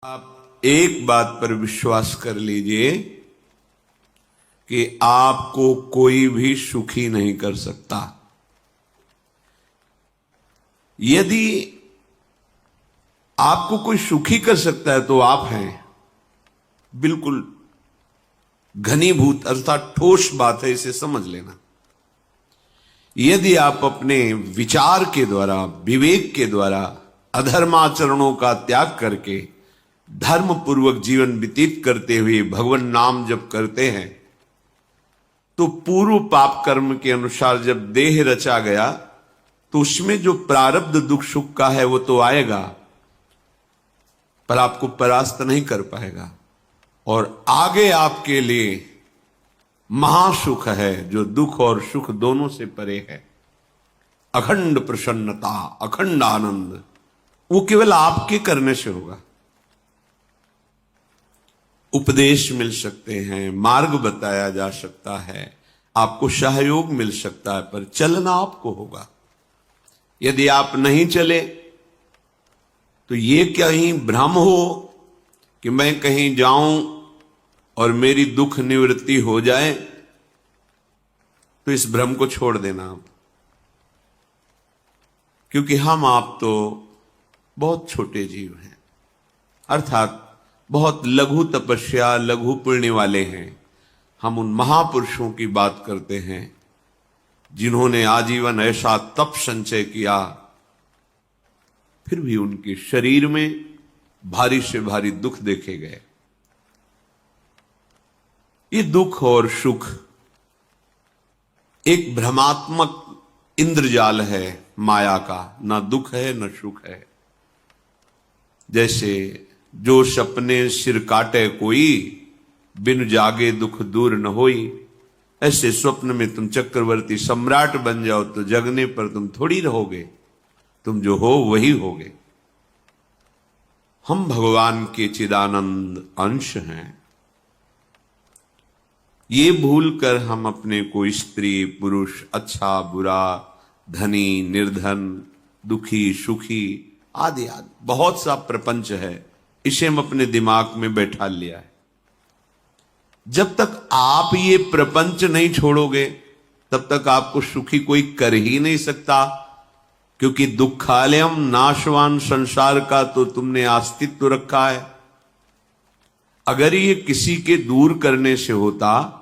आप एक बात पर विश्वास कर लीजिए कि आपको कोई भी सुखी नहीं कर सकता। यदि आपको कोई सुखी कर सकता है तो आप हैं। बिल्कुल घनीभूत अर्थात ठोस बात है, इसे समझ लेना। यदि आप अपने विचार के द्वारा, विवेक के द्वारा अधर्माचरणों का त्याग करके धर्म पूर्वक जीवन व्यतीत करते हुए भगवान नाम जप करते हैं तो पूर्व पाप कर्म के अनुसार जब देह रचा गया तो उसमें जो प्रारब्ध दुख सुख का है वो तो आएगा, पर आपको परास्त नहीं कर पाएगा। और आगे आपके लिए महासुख है जो दुख और सुख दोनों से परे है। अखंड प्रसन्नता, अखंड आनंद, वो केवल आपके करने से होगा। उपदेश मिल सकते हैं, मार्ग बताया जा सकता है, आपको सहयोग मिल सकता है, पर चलना आपको होगा। यदि आप नहीं चले तो ये कहीं भ्रम हो कि मैं कहीं जाऊं और मेरी दुख निवृत्ति हो जाए, तो इस भ्रम को छोड़ देना आप। क्योंकि हम आप तो बहुत छोटे जीव हैं, अर्थात बहुत लघु तपस्या, लघु पुण्य वाले हैं। हम उन महापुरुषों की बात करते हैं जिन्होंने आजीवन ऐसा तप संचय किया, फिर भी उनके शरीर में भारी से भारी दुख देखे गए। ये दुख और सुख एक भ्रमात्मक इंद्रजाल है माया का, ना दुख है न सुख है। जैसे जो सपने सिर काटे कोई, बिन जागे दुख दूर न होई। ऐसे स्वप्न में तुम चक्रवर्ती सम्राट बन जाओ तो जगने पर तुम थोड़ी रहोगे, तुम जो हो वही होगे। हम भगवान के चिदानंद अंश हैं। ये भूलकर हम अपने को स्त्री पुरुष, अच्छा बुरा, धनी निर्धन, दुखी सुखी आदि आदि बहुत सा प्रपंच है, इसे हम अपने दिमाग में बैठा लिया है। जब तक आप ये प्रपंच नहीं छोड़ोगे तब तक आपको सुखी कोई कर ही नहीं सकता। क्योंकि दुखालयम नाशवान संसार का तो तुमने अस्तित्व रखा है। अगर ये किसी के दूर करने से होता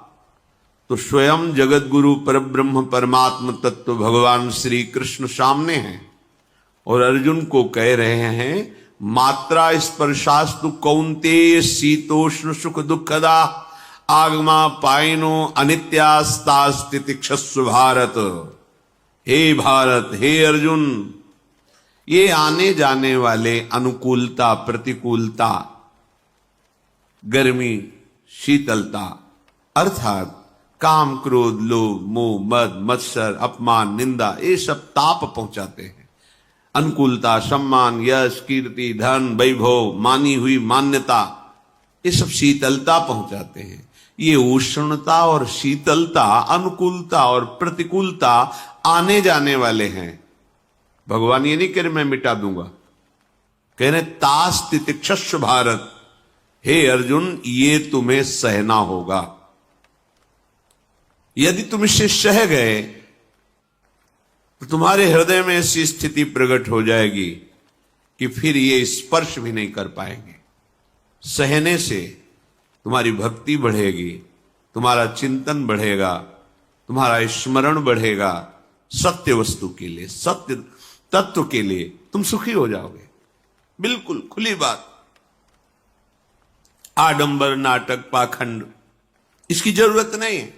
तो स्वयं जगत गुरु परब्रह्म परमात्म तत्व भगवान श्री कृष्ण सामने हैं और अर्जुन को कह रहे हैं, मात्रा स्पर्शास्तु कौन्तेय शीतोष्ण सुख दुखदा आगमा पायनो अनित्यास्तास्तितिक्षस्व भारत। हे भारत, हे अर्जुन, ये आने जाने वाले अनुकूलता प्रतिकूलता, गर्मी शीतलता, अर्थात काम क्रोध लोभ मोह मद मत्सर अपमान निंदा, ये सब ताप पहुंचाते हैं। अनुकूलता सम्मान यश कीर्ति धन वैभव, मानी हुई मान्यता, ये सब शीतलता पहुंचाते हैं। ये उष्णता और शीतलता, अनुकूलता और प्रतिकूलता आने जाने वाले हैं। भगवान ये नहीं कह रहे मैं मिटा दूंगा, कह रहे तास तितिक्षस्व भारत। हे अर्जुन, ये तुम्हें सहना होगा। यदि तुम इसे सह गए तो तुम्हारे हृदय में ऐसी स्थिति प्रकट हो जाएगी कि फिर ये स्पर्श भी नहीं कर पाएंगे। सहने से तुम्हारी भक्ति बढ़ेगी, तुम्हारा चिंतन बढ़ेगा, तुम्हारा स्मरण बढ़ेगा। सत्य वस्तु के लिए, सत्य तत्व के लिए तुम सुखी हो जाओगे। बिल्कुल खुली बात। आडंबर नाटक पाखंड इसकी जरूरत नहीं है।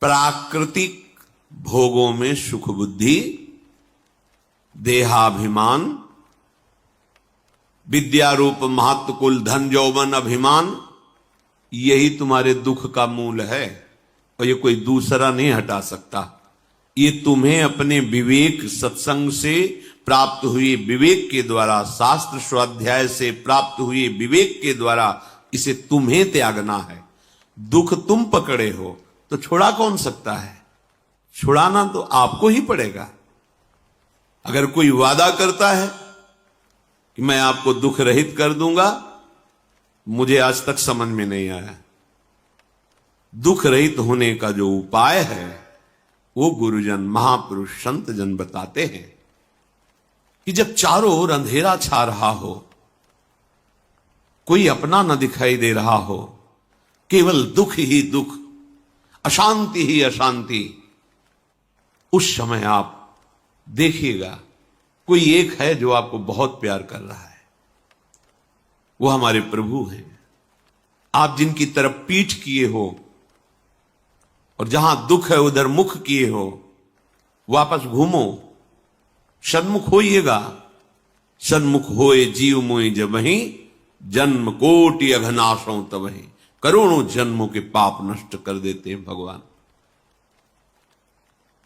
प्राकृतिक भोगों में सुख बुद्धि, देहाभिमान, विद्यारूप महत्व कुल धन यौवन अभिमान, यही तुम्हारे दुख का मूल है और ये कोई दूसरा नहीं हटा सकता। ये तुम्हें अपने विवेक सत्संग से प्राप्त हुए विवेक के द्वारा, शास्त्र स्वाध्याय से प्राप्त हुए विवेक के द्वारा इसे तुम्हें त्यागना है। दुख तुम पकड़े हो तो छुड़ा कौन सकता है? छुड़ाना तो आपको ही पड़ेगा। अगर कोई वादा करता है कि मैं आपको दुख रहित कर दूंगा, मुझे आज तक समझ में नहीं आया। दुख रहित होने का जो उपाय है वो गुरुजन, महापुरुष, संत जन बताते हैं कि जब चारों ओर अंधेरा छा रहा हो, कोई अपना न दिखाई दे रहा हो, केवल दुख ही दुख, अशांति ही अशांति, उस समय आप देखिएगा कोई एक है जो आपको बहुत प्यार कर रहा है। वो हमारे प्रभु हैं। आप जिनकी तरफ पीठ किए हो और जहां दुख है उधर मुख किए हो, वापस घूमो, सन्मुख होइएगा। सन्मुख होए जीव मोहि जबहि, जन्म कोटि अघनाशों तबहि। करोड़ों जन्मों के पाप नष्ट कर देते हैं भगवान।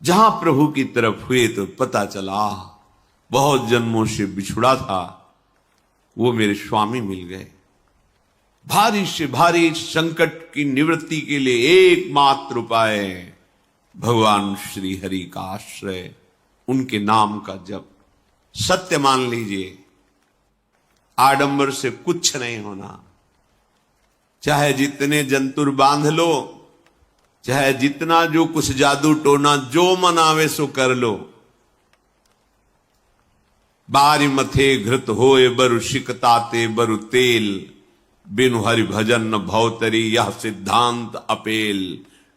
जहां प्रभु की तरफ हुए तो पता चला बहुत जन्मों से बिछुड़ा था, वो मेरे स्वामी मिल गए। भारी से भारी संकट की निवृत्ति के लिए एकमात्र उपाय भगवान श्री हरि का आश्रय, उनके नाम का जप। सत्य मान लीजिए, आडंबर से कुछ नहीं होना। चाहे जितने जंतुर बांध लो, चाहे जितना जो कुछ जादू टोना जो मनावे सो कर लो, बारी मथे घृत होए बरु शिकताते बरु तेल, बिनु हरि भजन न भवतरी यह सिद्धांत अपेल।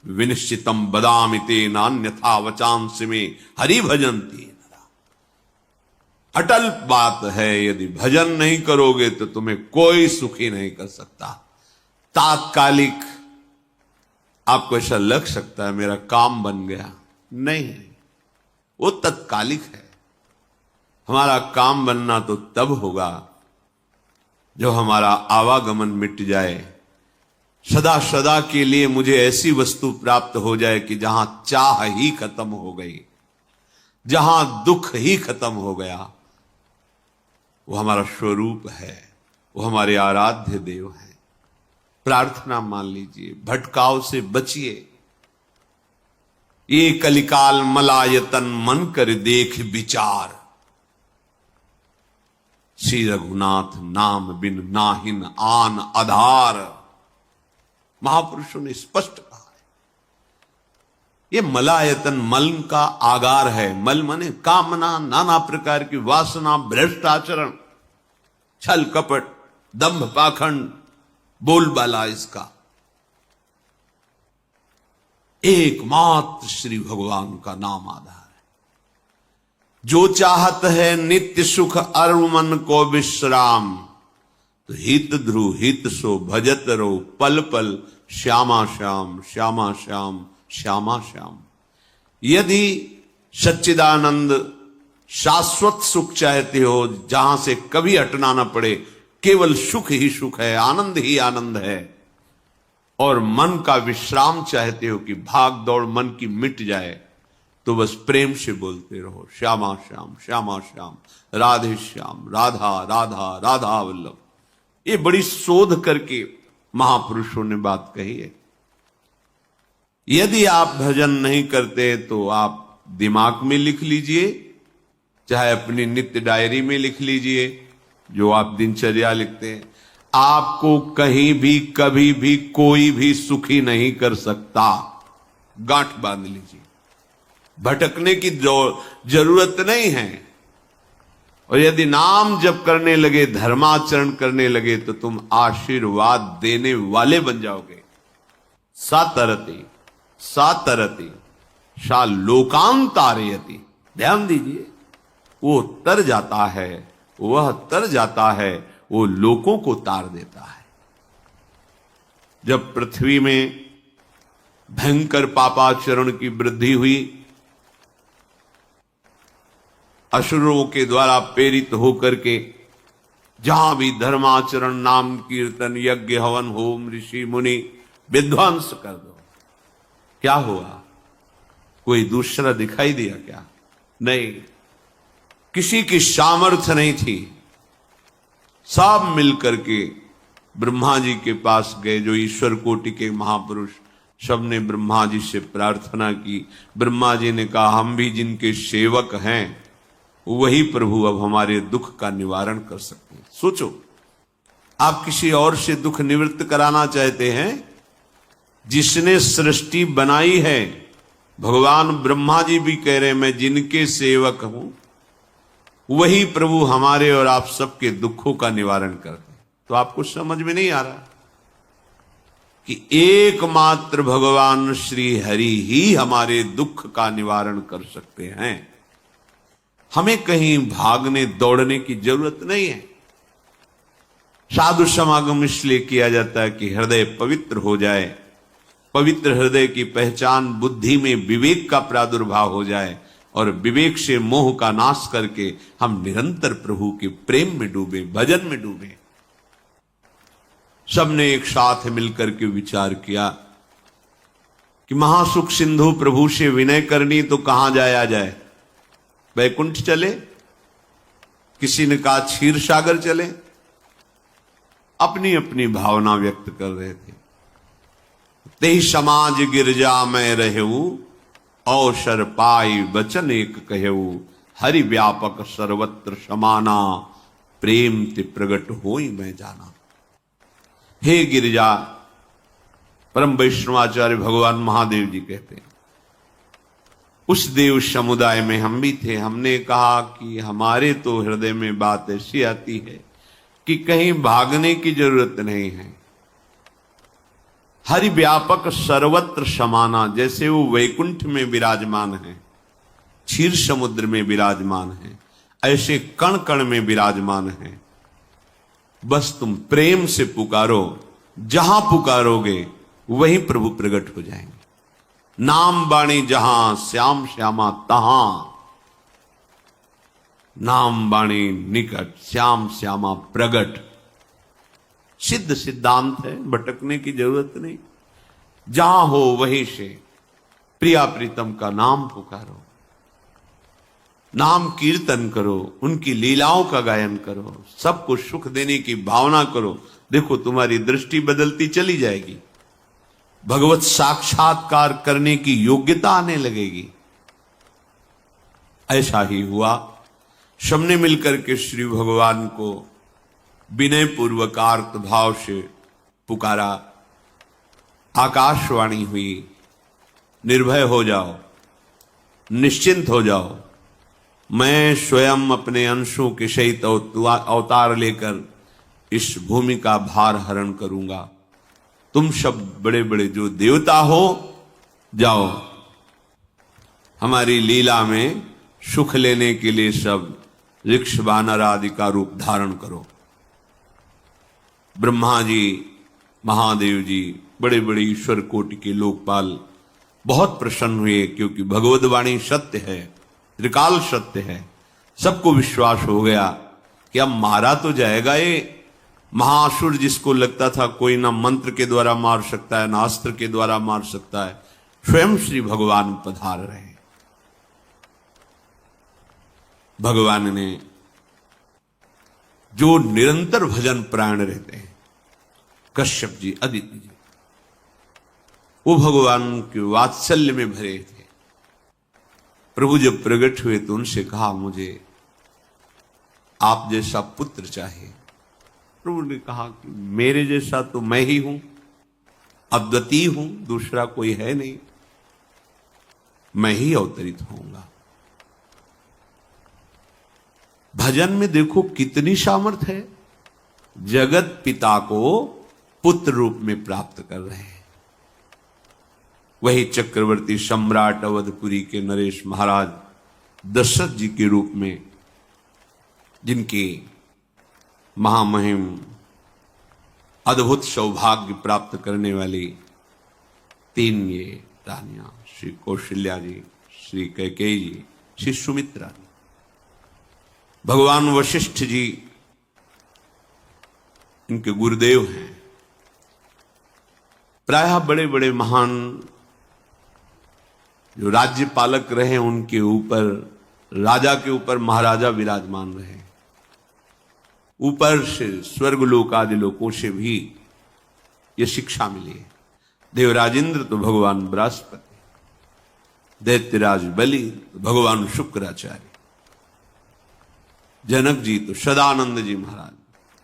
विनिश्चितम बदामिते नान्यथा वचांस में हरि भजंती। अटल बात है, यदि भजन नहीं करोगे तो तुम्हें कोई सुखी नहीं कर सकता। तात्कालिक आपको ऐसा लग सकता है मेरा काम बन गया, नहीं, वो तत्कालिक है। हमारा काम बनना तो तब होगा जो हमारा आवागमन मिट जाए, सदा सदा के लिए मुझे ऐसी वस्तु प्राप्त हो जाए कि जहां चाह ही खत्म हो गई, जहां दुख ही खत्म हो गया। वो हमारा स्वरूप है, वो हमारे आराध्य देव हैं। प्रार्थना मान लीजिए, भटकाव से बचिए। ये कलिकाल मलायतन मन कर देख विचार, श्री रघुनाथ नाम बिन नाहिन आन आधार। महापुरुषों ने स्पष्ट कहा है। ये मलायतन मल का आगार है। मल माने कामना, नाना प्रकार की वासना, भ्रष्ट आचरण, छल कपट, दंभ पाखंड, बोलबाला इसका। एकमात्र श्री भगवान का नाम आधार है। जो चाहत है नित्य सुख अर मन को विश्राम, तो हित ध्रुव हित सो भजत रो पल पल श्यामा श्याम श्यामा श्याम श्यामा श्याम। यदि सच्चिदानंद शाश्वत सुख चाहते हो, जहां से कभी हटना ना पड़े, केवल सुख ही सुख है, आनंद ही आनंद है, और मन का विश्राम चाहते हो कि भाग दौड़ मन की मिट जाए, तो बस प्रेम से बोलते रहो श्यामा श्याम श्यामा श्याम, राधे श्याम, राधा राधा राधा वल्लभ। ये बड़ी शोध करके महापुरुषों ने बात कही है। यदि आप भजन नहीं करते तो आप दिमाग में लिख लीजिए, चाहे अपनी नित्य डायरी में लिख लीजिए, जो आप दिनचर्या लिखते हैं। आपको कहीं भी कभी भी कोई भी सुखी नहीं कर सकता। गांठ बांध लीजिए, भटकने की जरूरत नहीं है। और यदि नाम जप करने लगे, धर्माचरण करने लगे, तो तुम आशीर्वाद देने वाले बन जाओगे। सातरति सातरति सा लोकांतारयति। ध्यान दीजिए, वो तर जाता है, वह तर जाता है, वो लोकों को तार देता है। जब पृथ्वी में भयंकर पापाचरण की वृद्धि हुई, असुरों के द्वारा प्रेरित होकर के जहां भी धर्माचरण, नाम कीर्तन, यज्ञ, हवन, होम, ऋषि मुनि विध्वंस कर दो, क्या हुआ? कोई दूसरा दिखाई दिया क्या? नहीं, किसी की सामर्थ्य नहीं थी। सब मिलकर के ब्रह्मा जी के पास गए, जो ईश्वर कोटि के महापुरुष, सबने ब्रह्मा जी से प्रार्थना की। ब्रह्मा जी ने कहा, हम भी जिनके सेवक हैं, वही प्रभु अब हमारे दुख का निवारण कर सकते हैं। सोचो, आप किसी और से दुख निवृत्त कराना चाहते हैं, जिसने सृष्टि बनाई है। भगवान ब्रह्मा जी भी कह रहे हैं मैं जिनके सेवक हूं, वही प्रभु हमारे और आप सबके दुखों का निवारण करते हैं। तो आपको समझ में नहीं आ रहा कि एकमात्र भगवान श्री हरि ही हमारे दुख का निवारण कर सकते हैं। हमें कहीं भागने दौड़ने की जरूरत नहीं है। साधु समागम इसलिए किया जाता है कि हृदय पवित्र हो जाए, पवित्र हृदय की पहचान बुद्धि में विवेक का प्रादुर्भाव हो जाए, और विवेक से मोह का नाश करके हम निरंतर प्रभु के प्रेम में डूबे, भजन में डूबे। सबने एक साथ मिलकर के विचार किया कि महासुख सिंधु प्रभु से विनय करनी तो कहां जाया जाए? वैकुंठ चले, किसी ने कहा क्षीर सागर चले। अपनी अपनी भावना व्यक्त कर रहे थे। तेहि समाज गिरजा में रहू, अवसर पाई वचन एक कहू, हरि व्यापक सर्वत्र समाना, प्रेम ते प्रगट होई मैं जाना। हे गिरिजा, परम वैष्णवाचार्य भगवान महादेव जी कहते हैं, उस देव समुदाय में हम भी थे। हमने कहा कि हमारे तो हृदय में बात ऐसी आती है कि कहीं भागने की जरूरत नहीं है। हरि व्यापक सर्वत्र समाना, जैसे वो वैकुंठ में विराजमान है, क्षीर समुद्र में विराजमान है, ऐसे कण कण में विराजमान है। बस तुम प्रेम से पुकारो, जहां पुकारोगे वहीं प्रभु प्रकट हो जाएंगे। नाम बाणी जहां श्याम श्यामा तहां, नाम बाणी निकट श्याम श्यामा प्रगट। सिद्ध सिद्धांत है, भटकने की जरूरत नहीं। जहां हो वहीं से प्रिया प्रीतम का नाम पुकारो, नाम कीर्तन करो, उनकी लीलाओं का गायन करो, सबको सुख देने की भावना करो। देखो तुम्हारी दृष्टि बदलती चली जाएगी, भगवत साक्षात्कार करने की योग्यता आने लगेगी। ऐसा ही हुआ। सबने मिलकर के श्री भगवान को विनय पूर्वक आर्त भाव से पुकारा। आकाशवाणी हुई, निर्भय हो जाओ, निश्चिंत हो जाओ, मैं स्वयं अपने अंशों के सहित अवतार लेकर इस भूमि का भार हरण करूंगा। तुम सब बड़े बड़े जो देवता हो, जाओ हमारी लीला में सुख लेने के लिए सब ऋक्ष वानर आदि का रूप धारण करो। ब्रह्मा जी, महादेव जी, बड़े बड़े ईश्वर कोटि के लोकपाल बहुत प्रसन्न हुए, क्योंकि भगवद वाणी सत्य है, त्रिकाल सत्य है। सबको विश्वास हो गया कि अब मारा तो जाएगा ये महासुर, जिसको लगता था कोई ना मंत्र के द्वारा मार सकता है, ना अस्त्र के द्वारा मार सकता है। स्वयं श्री भगवान पधार रहे। भगवान ने जो निरंतर भजन प्राण रहते हैं, कश्यप जी, अदिति जी, वो भगवान के वात्सल्य में भरे थे। प्रभु जब प्रकट हुए तो उनसे कहा, मुझे आप जैसा पुत्र चाहिए। प्रभु ने कहा कि मेरे जैसा तो मैं ही हूं, अद्वितीय हूं, दूसरा कोई है नहीं, मैं ही अवतरित होऊंगा। भजन में देखो कितनी सामर्थ्य है। जगत पिता को पुत्र रूप में प्राप्त कर रहे हैं। वही चक्रवर्ती सम्राट अवधपुरी के नरेश महाराज दशरथ जी के रूप में, जिनके महामहिम अद्भुत सौभाग्य प्राप्त करने वाली तीन ये रानियां, श्री कौशल्या जी, श्री कैकेयी जी, श्री सुमित्रा जी। भगवान वशिष्ठ जी इनके गुरुदेव हैं। प्रायः बड़े बड़े महान जो राज्य पालक रहे, उनके ऊपर, राजा के ऊपर महाराजा विराजमान रहे। ऊपर से स्वर्गलोक आदि लोकों से भी ये शिक्षा मिली है। देवराजेंद्र तो भगवान बृहस्पति, दैत्यराज बलि भगवान शुक्राचार्य। जनक जी तो सदानंद जी महाराज,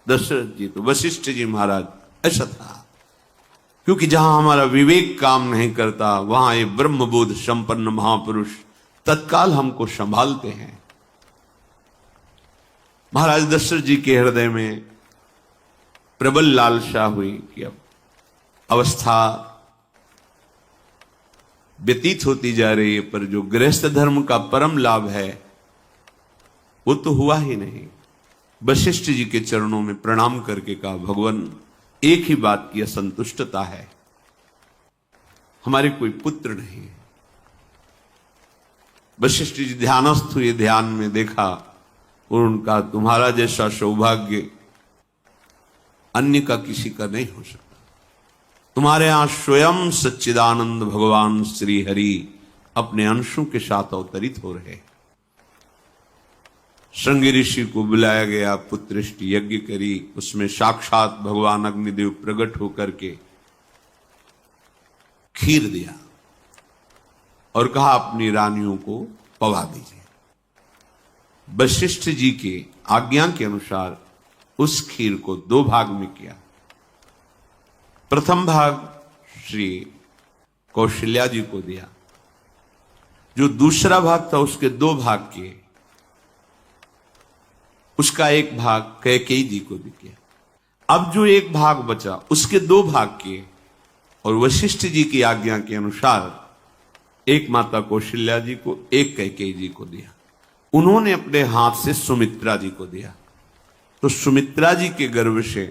दशरथ जी तो वशिष्ठ जी महाराज, ऐसा था। क्योंकि जहां हमारा विवेक काम नहीं करता वहां ये ब्रह्मबोध संपन्न महापुरुष तत्काल हमको संभालते हैं। महाराज दशरथ जी के हृदय में प्रबल लालसा हुई कि अब अवस्था व्यतीत होती जा रही है, पर जो गृहस्थ धर्म का परम लाभ है वो तो हुआ ही नहीं। वशिष्ठ जी के चरणों में प्रणाम करके कहा, भगवान एक ही बात की असंतुष्टता है, हमारे कोई पुत्र नहीं है। वशिष्ठ जी ध्यानस्थ हुए, ध्यान में देखा और उनका, तुम्हारा जैसा सौभाग्य अन्य का किसी का नहीं हो सकता। तुम्हारे यहां स्वयं सच्चिदानंद भगवान श्री हरि अपने अंशों के साथ अवतरित हो रहे। श्रृंगी ऋषि को बुलाया गया, पुत्रष्टि यज्ञ करी, उसमें साक्षात भगवान अग्निदेव प्रकट होकर के खीर दिया और कहा अपनी रानियों को पवा दीजिए। वशिष्ठ जी के आज्ञा के अनुसार उस खीर को 2 भाग में किया। प्रथम भाग श्री कौशल्या जी को दिया, जो दूसरा भाग था उसके 2 भाग किए, उसका 1 भाग कैकेयी जी को भी किया। अब जो 1 भाग बचा उसके 2 भाग किए और वशिष्ठ जी की आज्ञा के अनुसार एक माता कौशल्या जी को, एक कैकेयी जी को दिया। उन्होंने अपने हाथ से सुमित्रा जी को दिया। तो सुमित्रा जी के गर्भ से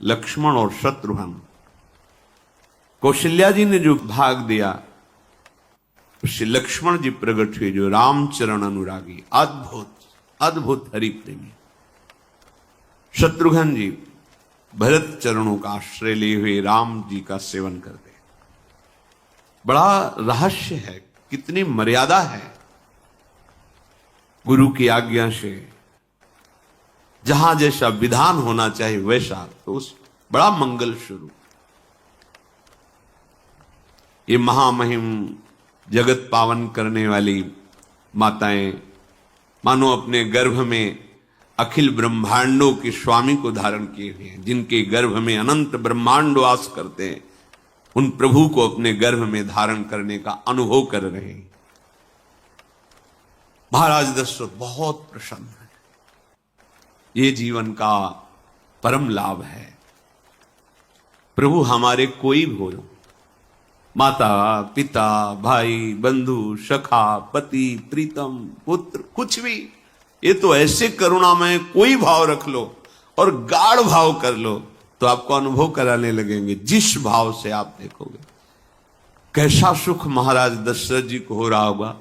लक्ष्मण और शत्रुघ्न, कौशल्या जी ने जो भाग दिया उससे लक्ष्मण जी प्रकट हुए, जो रामचरण अनुरागी, अद्भुत अद्भुत हरि प्रेमी। शत्रुघ्न जी भरत चरणों का आश्रय लिए हुए राम जी का सेवन करते। बड़ा रहस्य है, कितनी मर्यादा है। गुरु की आज्ञा से जहां जैसा विधान होना चाहिए वैसा, तो उस बड़ा मंगल शुरू। ये महामहिम जगत पावन करने वाली माताएं मानो अपने गर्भ में अखिल ब्रह्मांडों के स्वामी को धारण किए हुए हैं, जिनके गर्भ में अनंत ब्रह्मांड वास करते हैं, उन प्रभु को अपने गर्भ में धारण करने का अनुभव कर रहे हैं। महाराज दशरथ बहुत प्रसन्न है। ये जीवन का परम लाभ है। प्रभु हमारे कोई भी हो, माता पिता भाई बंधु सखा पति प्रीतम पुत्र, कुछ भी, ये तो ऐसे करुणामय कोई भाव रख लो और गाढ़ भाव कर लो तो आपको अनुभव कराने लगेंगे। जिस भाव से आप देखोगे कैसा सुख महाराज दशरथ जी को हो रहा होगा,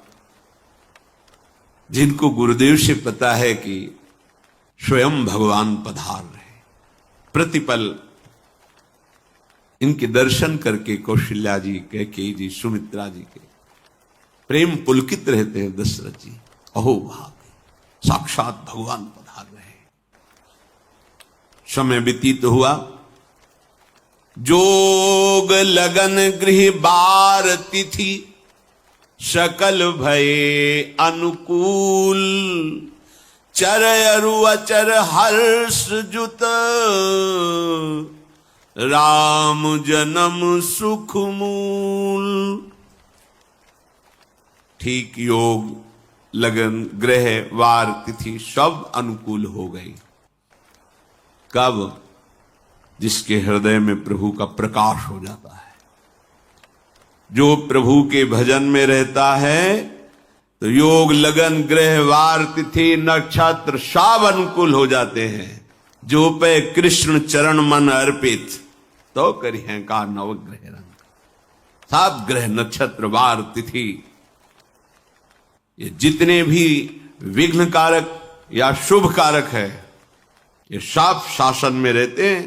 जिनको गुरुदेव से पता है कि स्वयं भगवान पधार रहे। प्रतिपल इनके दर्शन करके कौशल्या जी, कैकेयी जी, सुमित्रा जी के प्रेम पुलकित रहते हैं। दशरथ जी अहो भाग्य, साक्षात भगवान पधार रहे। समय व्यतीत हुआ, जोग लगन गृह बार तिथि सकल भये अनुकूल, चर अरु अचर हर्ष जुत राम जन्म सुख मूल। ठीक योग लगन ग्रह वार तिथि सब अनुकूल हो गई। कब? जिसके हृदय में प्रभु का प्रकाश हो जाता है। जो प्रभु के भजन में रहता है तो योग लगन ग्रह वार तिथि नक्षत्र सब अनुकूल हो जाते हैं। जो पे कृष्ण चरण मन अर्पित तो करी है का नवग्रह रंग। सब ग्रह नक्षत्र वार तिथि ये जितने भी विघ्न कारक या शुभ कारक है, ये सब शासन में रहते हैं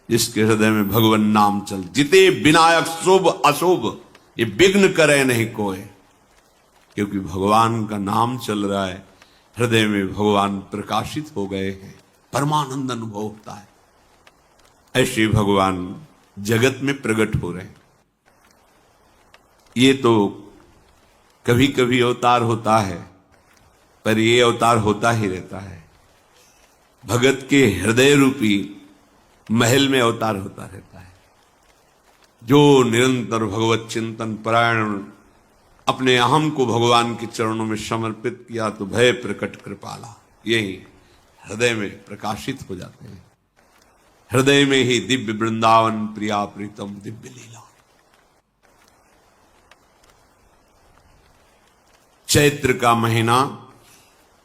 जिसके हृदय में भगवान नाम चल। जिते विनायक शुभ अशुभ ये विघ्न करे नहीं कोई, क्योंकि भगवान का नाम चल रहा है, हृदय में भगवान प्रकाशित हो गए हैं, परमानंद अनुभव होता है। ऐसे भगवान जगत में प्रकट हो रहे हैं। ये तो कभी कभी अवतार होता है, पर ये अवतार होता ही रहता है। भगत के हृदय रूपी महल में अवतार होता रहता है। जो निरंतर भगवत चिंतन परायण अपने अहम को भगवान के चरणों में समर्पित किया तो भय प्रकट कृपाला, यही हृदय में प्रकाशित हो जाते हैं। हृदय में ही दिव्य वृंदावन प्रिया प्रीतम दिव्य लीला। चैत्र का महीना,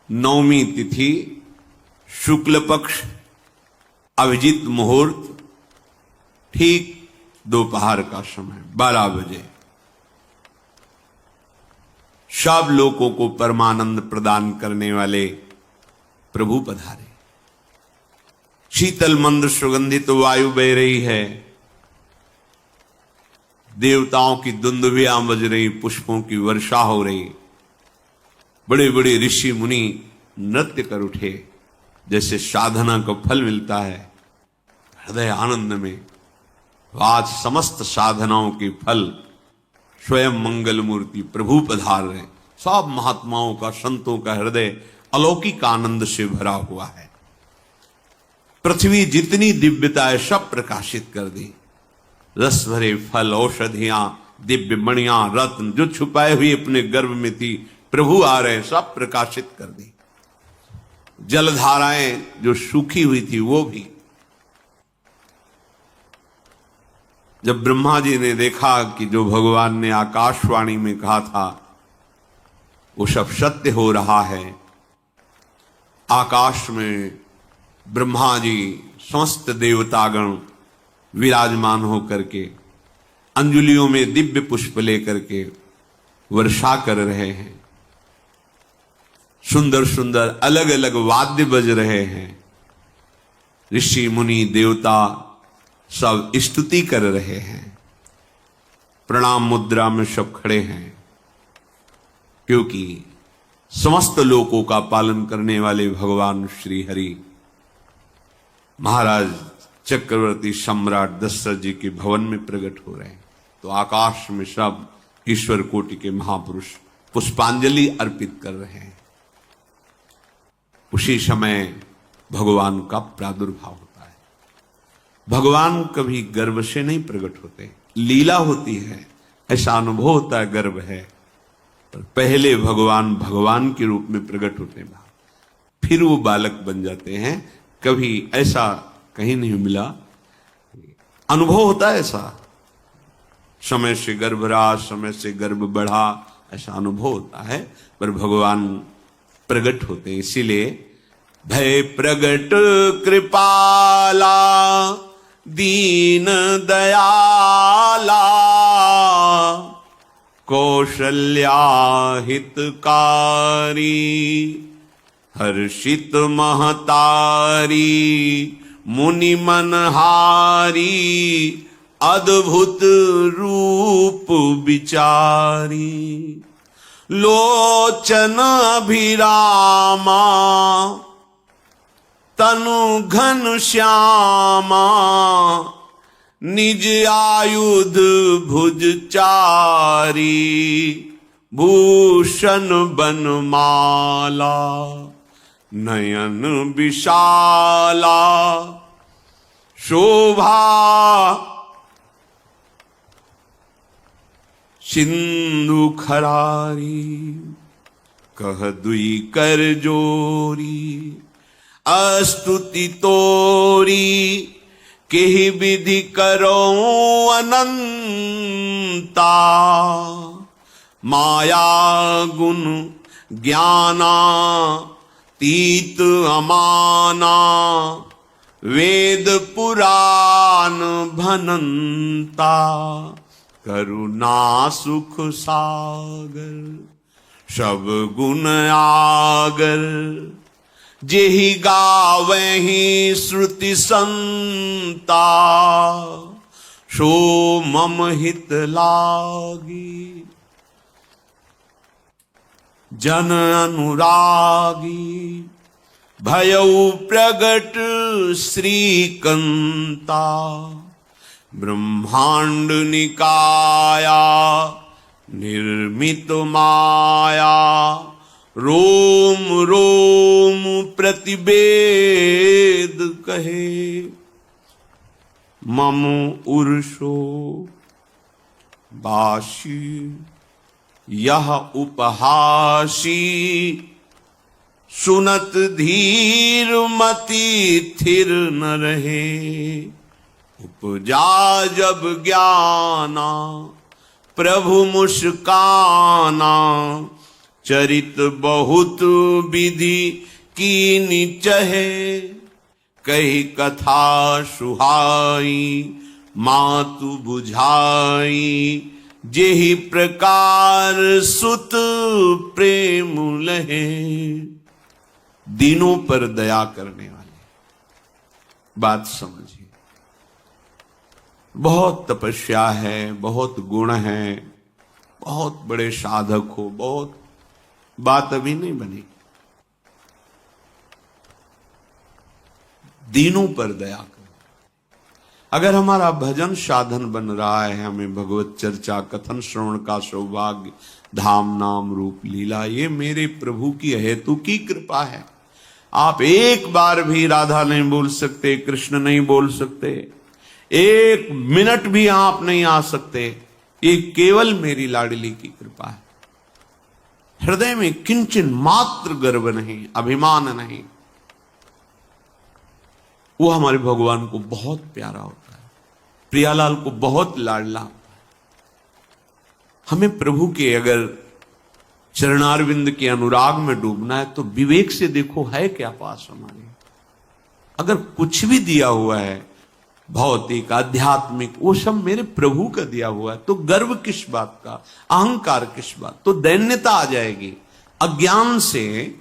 नवमी तिथि, शुक्ल पक्ष, अभिजीत मुहूर्त, ठीक दोपहर का समय 12 बजे सब लोगों को परमानंद प्रदान करने वाले प्रभु पधारे। शीतल मंद सुगंधित वायु बह रही है, देवताओं की दुंदुभियां बज रही, पुष्पों की वर्षा हो रही, बड़े बड़े ऋषि मुनि नृत्य कर उठे। जैसे साधना को फल मिलता है हृदय आनंद में, आज समस्त साधनाओं के फल स्वयं मंगल मूर्ति प्रभु पधार रहे। सब महात्माओं का, संतों का हृदय अलौकिक आनंद से भरा हुआ है। पृथ्वी जितनी दिव्यता है सब प्रकाशित कर दी। रस भरे फल, औषधियां, दिव्य मणियां, रत्न जो छुपाए हुए अपने गर्भ में थी, प्रभु आ रहे, सब प्रकाशित कर दी। जलधाराएं जो सूखी हुई थी वो भी। जब ब्रह्मा जी ने देखा कि जो भगवान ने आकाशवाणी में कहा था वो सब सत्य हो रहा है, आकाश में ब्रह्मा जी समस्त देवतागण विराजमान होकर के अंजलियों में दिव्य पुष्प लेकर के वर्षा कर रहे हैं। सुंदर सुंदर अलग अलग वाद्य बज रहे हैं। ऋषि मुनि देवता सब स्तुति कर रहे हैं। प्रणाम मुद्रा में सब खड़े हैं, क्योंकि समस्त लोकों का पालन करने वाले भगवान श्री हरि महाराज चक्रवर्ती सम्राट दशरथ जी के भवन में प्रकट हो रहे हैं। तो आकाश में सब ईश्वर कोटि के महापुरुष पुष्पांजलि अर्पित कर रहे हैं। उसी समय भगवान का प्रादुर्भाव होता है। भगवान कभी गर्भ से नहीं प्रकट होते, लीला होती है, ऐसा अनुभव होता है गर्भ है, पर पहले भगवान भगवान के रूप में प्रकट होते हैं, फिर वो बालक बन जाते हैं। कभी ऐसा कहीं नहीं मिला, अनुभव होता है ऐसा, समय से गर्भ रहा, समय से गर्भ बढ़ा, ऐसा अनुभव होता है, पर भगवान प्रकट होते हैं। इसीलिए भय प्रगट कृपाला दीन दयाला कौशल्या हितकारी हर्षित महतारी मुनि मनहारी अद्भुत रूप विचारी लोचन अभिरामा तनु घन श्यामा निज आयुध भुज चारी भूषण बनमाला नयन विशाला शोभा सिंधु खरारी कह दुई कर जोरी अस्तुति तोरी केहि विधि करो अनंता माया गुण ज्ञाना तीत अमाना वेद पुराण भनंता करुणा सुख सागर सब गुण आगर जेहि गावहि श्रुति संता सो मम हित लागी जन अनुरागी भयउ प्रगट श्रीकंता ब्रह्मांड निकाया निर्मित माया रोम रोम प्रतिवेद कहे, मम उर्षो बाशी यह उपहासी, सुनत धीर मति थिर न रहे, उपजा जब ज्ञाना प्रभु मुस्काना, चरित बहुत विधि कीनी चहे, कही कथा सुहाई मातु बुझाई, जेहि प्रकार सुत प्रेम लहे। दीनों पर दया करने वाले, बात समझिए। बहुत तपस्या है, बहुत गुण है, बहुत बड़े साधक हो, बहुत बात अभी नहीं बनी। दीनों पर दया करो। अगर हमारा भजन साधन बन रहा है, हमें भगवत चर्चा कथन श्रवण का सौभाग्य, धाम नाम रूप लीला, ये मेरे प्रभु की हेतु की कृपा है। आप एक बार भी राधा नहीं बोल सकते, कृष्ण नहीं बोल सकते, एक मिनट भी आप नहीं आ सकते, ये केवल मेरी लाडली की कृपा है। हृदय में किंचन मात्र गर्व नहीं, अभिमान नहीं, वो हमारे भगवान को बहुत प्यारा होता है, प्रियालाल को बहुत लाडला होता है। हमें प्रभु के अगर चरणारविंद के अनुराग में डूबना है तो विवेक से देखो है क्या पास हमारे। अगर कुछ भी दिया हुआ है भौतिक आध्यात्मिक, वो सब मेरे प्रभु का दिया हुआ है, तो गर्व किस बात का, अहंकार किस बात, तो दैन्यता आ जाएगी। अज्ञान से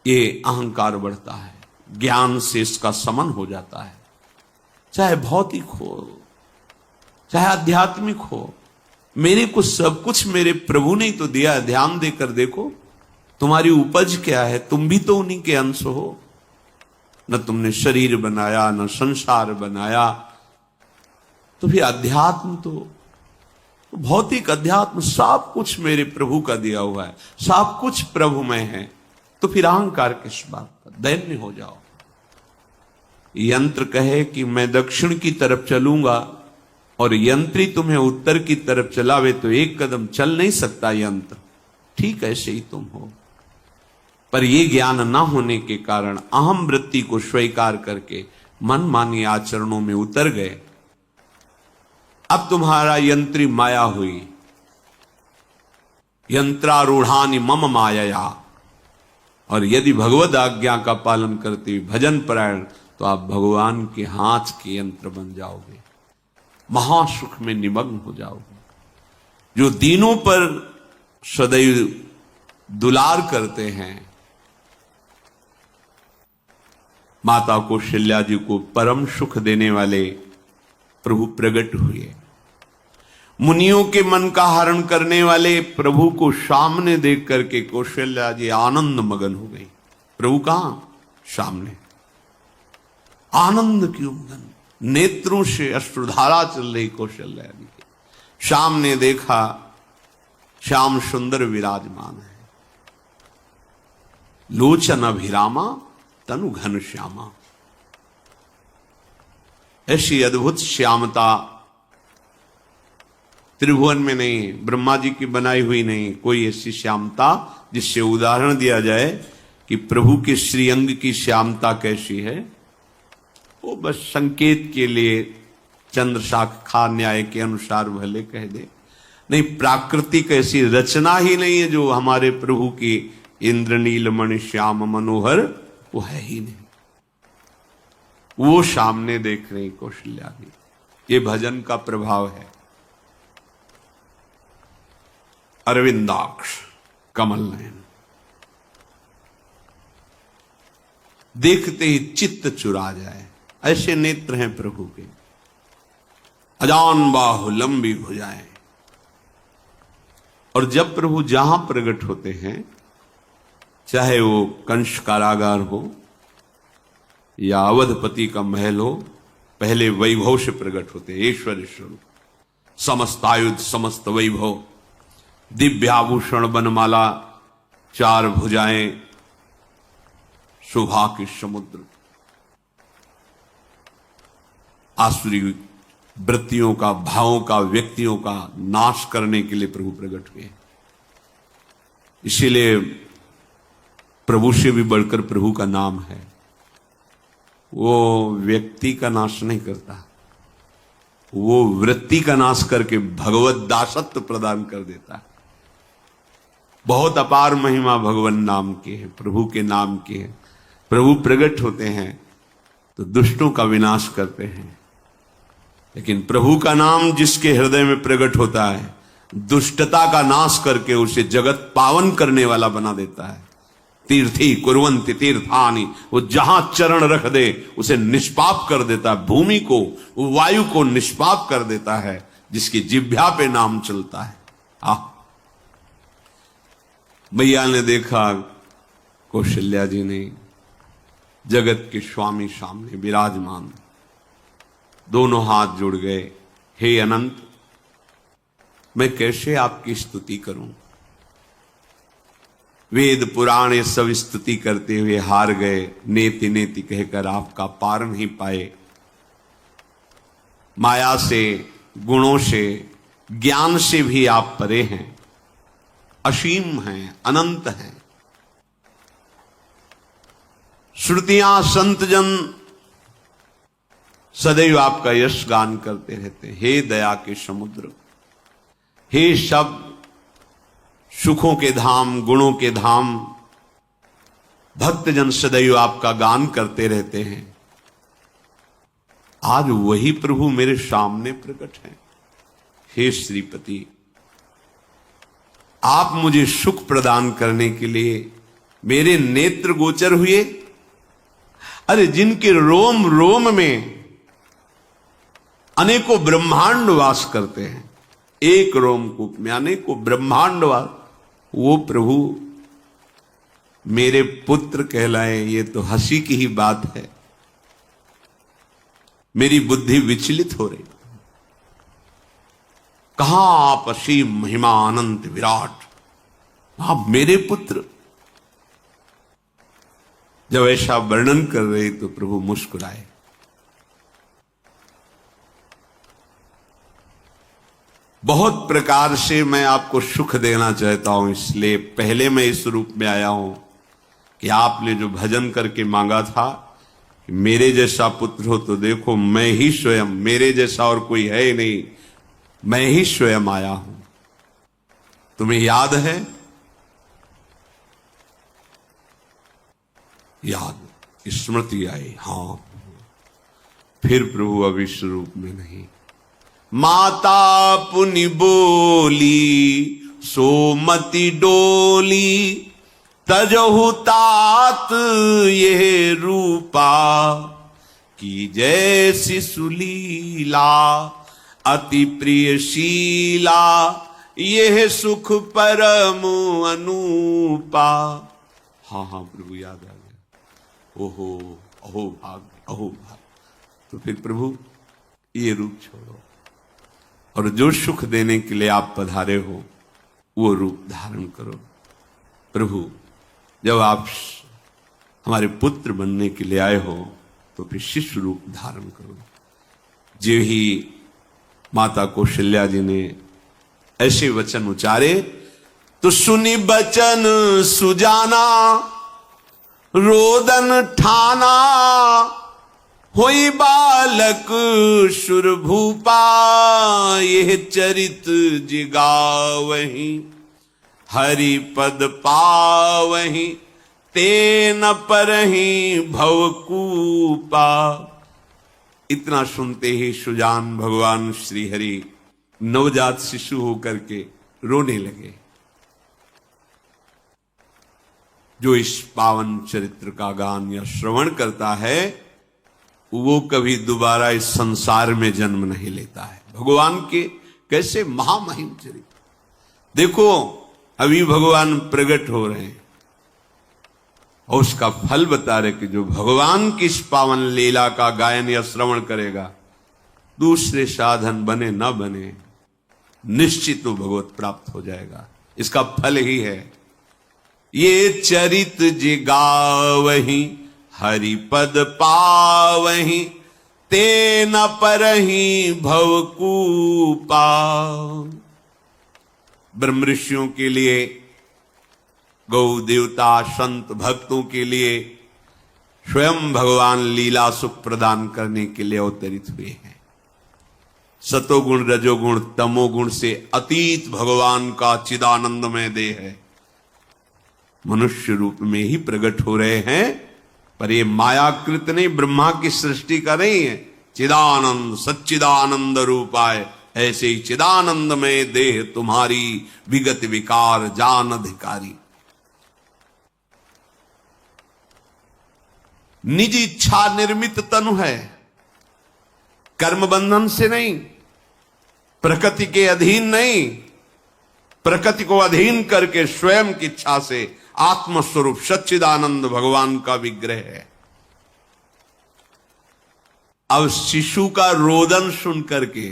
ये अहंकार बढ़ता है, ज्ञान से इसका समन हो जाता है। चाहे भौतिक हो चाहे आध्यात्मिक हो, मेरे को सब कुछ मेरे प्रभु ने तो दिया है। ध्यान देकर देखो तुम्हारी उपज क्या है, तुम भी तो उन्हीं के अंश हो। न तुमने शरीर बनाया, न संसार बनाया, तो फिर अध्यात्म तो भौतिक अध्यात्म सब कुछ मेरे प्रभु का दिया हुआ है, सब कुछ प्रभु में है, तो फिर अहंकार किस बात का, दैन्य हो जाओ। यंत्र कहे कि मैं दक्षिण की तरफ चलूंगा और यंत्री तुम्हें उत्तर की तरफ चलावे तो एक कदम चल नहीं सकता यंत्र, ठीक ऐसे ही तुम हो। पर यह ज्ञान ना होने के कारण अहम वृत्ति को स्वीकार करके मनमानी आचरणों में उतर गए। अब तुम्हारा यंत्री माया हुई, यंत्रारूढ़ानि मम माया। और यदि भगवद आज्ञा का पालन करते हुए भजन परायण, तो आप भगवान के हाथ के यंत्र बन जाओगे, महासुख में निमग्न हो जाओगे। जो दीनों पर सदैव दुलार करते हैं, माता कौशल्या जी को परम सुख देने वाले प्रभु प्रकट हुए। मुनियों के मन का हरण करने वाले प्रभु को सामने देख करके कौशल्या जी आनंद मगन हो गई। प्रभु कहां? सामने। आनंद क्यों मगन, नेत्रों से अश्रुधारा चल रही कौशल्या जी के। सामने देखा श्याम सुंदर विराजमान है, लोचन अभिरामा तनु घन श्यामा। ऐसी अद्भुत श्यामता त्रिभुवन में नहीं, ब्रह्मा जी की बनाई हुई नहीं कोई ऐसी श्यामता जिससे उदाहरण दिया जाए कि प्रभु के श्रीअंग की श्यामता कैसी है। वो बस संकेत के लिए चंद्र शाखा न्याय के अनुसार भले कह दे, नहीं प्राकृतिक ऐसी रचना ही नहीं है जो हमारे प्रभु की इंद्रनील मणि श्याम मनोहर, वो है ही नहीं। वो सामने देख रही कौशल्या जी, ये भजन का प्रभाव है। अरविंदाक्ष कमल नयन, देखते ही चित्त चुरा जाए, ऐसे नेत्र हैं प्रभु के। अजान बाहु लंबी भुजाएं। और जब प्रभु जहां प्रकट होते हैं, चाहे वो कंस कारागार हो या अवधपति का महल हो, पहले वैभव से प्रकट होते हैं। ऐश्वर्य स्वरूप, समस्त आयुध समस्त वैभव, दिव्य आभूषण बनमाला चार भुजाएं, शोभा के समुद्र, आसुरी वृत्तियों का, भावों का, व्यक्तियों का नाश करने के लिए प्रभु प्रकट हुए। इसीलिए प्रभु से भी बढ़कर प्रभु का नाम है। वो व्यक्ति का नाश नहीं करता, वो वृत्ति का नाश करके भगवत दासत्व प्रदान कर देता है। बहुत अपार महिमा भगवान नाम की है, प्रभु के नाम की है। प्रभु प्रकट होते हैं तो दुष्टों का विनाश करते हैं, लेकिन प्रभु का नाम जिसके हृदय में प्रकट होता है, दुष्टता का नाश करके उसे जगत पावन करने वाला बना देता है। तीर्थी कुर्वन्ति तीर्थानि, वो जहां चरण रख दे उसे निष्पाप कर देता है। भूमि को, वायु को निष्पाप कर देता है जिसकी जिह्वा पे नाम चलता है। मैया ने देखा कौशल्या जी ने जगत के स्वामी सामने विराजमान, दोनों हाथ जुड़ गए। हे अनंत, मैं कैसे आपकी स्तुति करूं? वेद पुराण ये सब स्तुति करते हुए हार गए। नेति नेति कहकर आपका पार नहीं पाए। माया से, गुणों से, ज्ञान से भी आप परे हैं, असीम हैं, अनंत हैं। श्रुतियां, संतजन सदैव आपका यश गान करते रहते हैं। हे दया के समुद्र, हे सब सुखों के धाम, गुणों के धाम, भक्तजन सदैव आपका गान करते रहते हैं। आज वही प्रभु मेरे सामने प्रकट हैं। हे श्रीपति, आप मुझे सुख प्रदान करने के लिए मेरे नेत्र गोचर हुए। अरे जिनके रोम रोम में अनेकों ब्रह्मांड वास करते हैं, एक रोमकूप में अनेकों ब्रह्मांड वास, वो प्रभु मेरे पुत्र कहलाए, ये तो हंसी की ही बात है। मेरी बुद्धि विचलित हो रही। कहां आप असीम महिमा अनंत विराट, आप मेरे पुत्र। जब ऐसा वर्णन कर रहे तो प्रभु मुस्कुराए। बहुत प्रकार से मैं आपको सुख देना चाहता हूं, इसलिए पहले मैं इस रूप में आया हूं कि आपने जो भजन करके मांगा था कि मेरे जैसा पुत्र हो, तो देखो मैं ही स्वयं, मेरे जैसा और कोई है ही नहीं, मैं ही स्वयं आया हूं। तुम्हें याद है? याद, स्मृति आई। हां, फिर प्रभु अब इस रूप में नहीं। माता पुनि बोली सोमति डोली, तजहु तात ये रूपा, की जैसी सुलीला अति प्रियशीला, यह सुख परम अनूपा। हाँ हाँ प्रभु याद आ गया। ओहो, अहो भाग्य, अहो भाग्य। तो फिर प्रभु ये रूप छोड़ो और जो सुख देने के लिए आप पधारे हो वो रूप धारण करो। प्रभु, जब आप हमारे पुत्र बनने के लिए आए हो तो फिर शिष्य रूप धारण करो। जो ही माता कौशल्या जी ने ऐसे वचन उचारे तो सुनी बचन सुजाना, रोदन ठाना, होई बालक सुरभूपा, यह चरित जिगावही, हरि पद पावही, तेन परही भवकूपा। इतना सुनते ही सुजान भगवान श्री हरि नवजात शिशु होकर के रोने लगे। जो इस पावन चरित्र का गान या श्रवण करता है वो कभी दोबारा इस संसार में जन्म नहीं लेता है। भगवान के कैसे महामहिम चरित्र। देखो अभी भगवान प्रकट हो रहे हैं और उसका फल बता रहे कि जो भगवान की इस पावन लीला का गायन या श्रवण करेगा, दूसरे साधन बने न बने, निश्चित वो भगवत प्राप्त हो जाएगा। इसका फल ही है ये चरित जिगावही हरिपद पावही ते न परही भवकूपा। ब्रह्म ऋषियों के लिए, गौ देवता संत भक्तों के लिए स्वयं भगवान लीला सुख प्रदान करने के लिए अवतरित हुए हैं। सतोगुण रजोगुण तमोगुण से अतीत भगवान का चिदानंदमय देह है, मनुष्य रूप में ही प्रकट हो रहे हैं। पर ये मायाकृत नहीं, ब्रह्मा की सृष्टि का नहीं है। चिदानंद सच्चिदानंद रूपाय, ऐसे ही चिदानंदमय देह तुम्हारी विगत विकार जान अधिकारी। निज इच्छा निर्मित तनु है, कर्म बंधन से नहीं, प्रकृति के अधीन नहीं, प्रकृति को अधीन करके स्वयं की इच्छा से आत्मस्वरूप सच्चिदानंद भगवान का विग्रह है। अब शिशु का रोदन सुन करके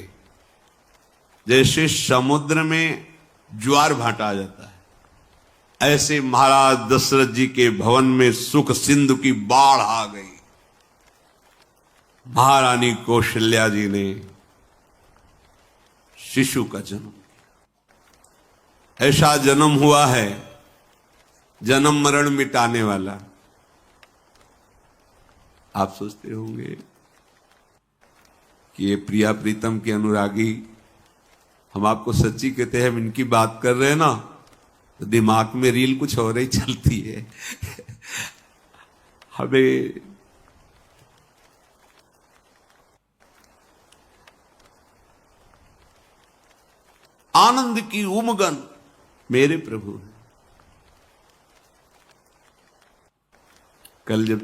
जैसे समुद्र में ज्वार भाटा आ जाता है, ऐसे महाराज दशरथ जी के भवन में सुख सिंधु की बाढ़ आ गई। महारानी कौशल्या जी ने शिशु का जन्म किया। ऐसा जन्म हुआ है जन्म मरण मिटाने वाला। आप सोचते होंगे कि ये प्रिया प्रीतम के अनुरागी, हम आपको सच्ची कहते हैं, हम इनकी बात कर रहे हैं ना तो दिमाग में रील कुछ और ही चलती है। हमें आनंद की उमगन मेरे प्रभु है। कल जब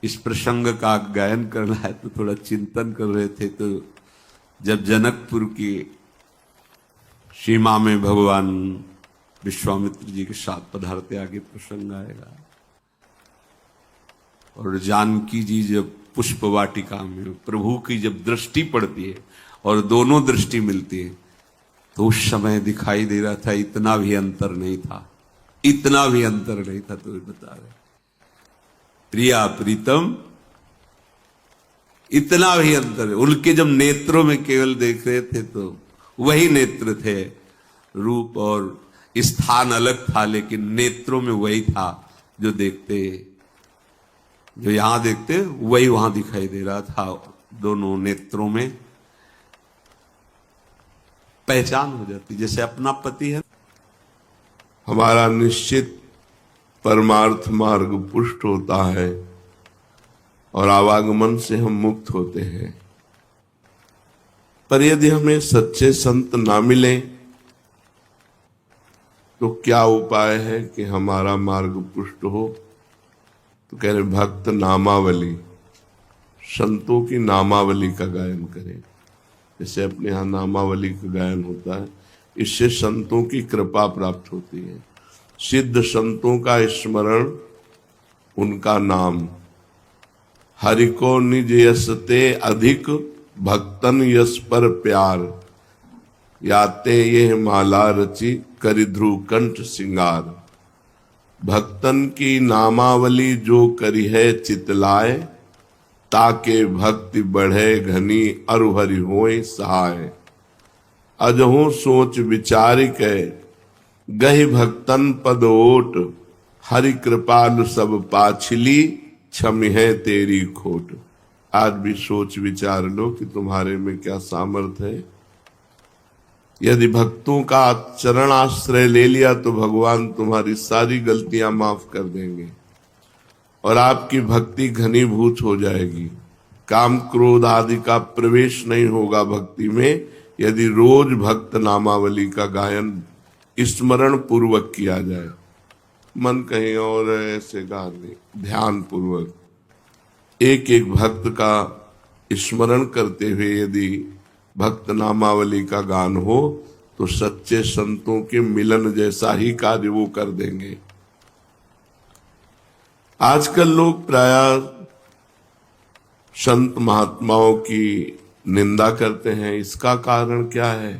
इस प्रसंग का गायन करना है तो थोड़ा चिंतन कर रहे थे, तो जब जनकपुर की सीमा में भगवान विश्वामित्र जी के साथ पधारते, आगे प्रसंग आएगा, और जानकी जी जब पुष्प वाटिका में प्रभु की जब दृष्टि पड़ती है और दोनों दृष्टि मिलती है, तो उस समय दिखाई दे रहा था इतना भी अंतर नहीं था, इतना भी अंतर नहीं था। तो बता रहे प्रिया प्रीतम, इतना भी अंतर है। उनके जब नेत्रों में केवल देख रहे थे तो वही नेत्र थे, रूप और स्थान अलग था, लेकिन नेत्रों में वही था जो देखते, जो यहां देखते वही वहां दिखाई दे रहा था। दोनों नेत्रों में पहचान हो जाती, जैसे अपना पति है। हमारा निश्चित परमार्थ मार्ग पुष्ट होता है और आवागमन से हम मुक्त होते हैं। पर यदि हमें सच्चे संत ना मिले तो क्या उपाय है कि हमारा मार्ग पुष्ट हो? तो कह रहे भक्त नामावली, संतों की नामावली का गायन करें। जैसे अपने यहाँ नामावली का गायन होता है, इससे संतों की कृपा प्राप्त होती है। सिद्ध संतों का स्मरण, उनका नाम, हरि को निज यसते अधिक भक्तन यस पर प्यार, याते ये माला रची करि ध्रुव कंठ सिंगार। भक्तन की नामावली जो करी है चितलाए, ताके भक्ति बढ़े घनी अरु हरि होए सहाय। अजहु सोच विचार के गहि भक्तन पद ओट, हरि कृपालु सब पाछली क्षमि है तेरी खोट। आज भी सोच विचार लो कि तुम्हारे में क्या सामर्थ्य है। यदि भक्तों का चरण आश्रय ले लिया तो भगवान तुम्हारी सारी गलतियां माफ कर देंगे और आपकी भक्ति घनीभूत हो जाएगी। काम क्रोध आदि का प्रवेश नहीं होगा भक्ति में, यदि रोज भक्त नामावली का गायन स्मरण पूर्वक किया जाए। मन कहीं और ऐसे गा नहीं, ध्यान पूर्वक एक एक भक्त का स्मरण करते हुए यदि भक्त नामावली का गान हो तो सच्चे संतों के मिलन जैसा ही कार्य वो कर देंगे। आजकल लोग प्रायः संत महात्माओं की निंदा करते हैं। इसका कारण क्या है?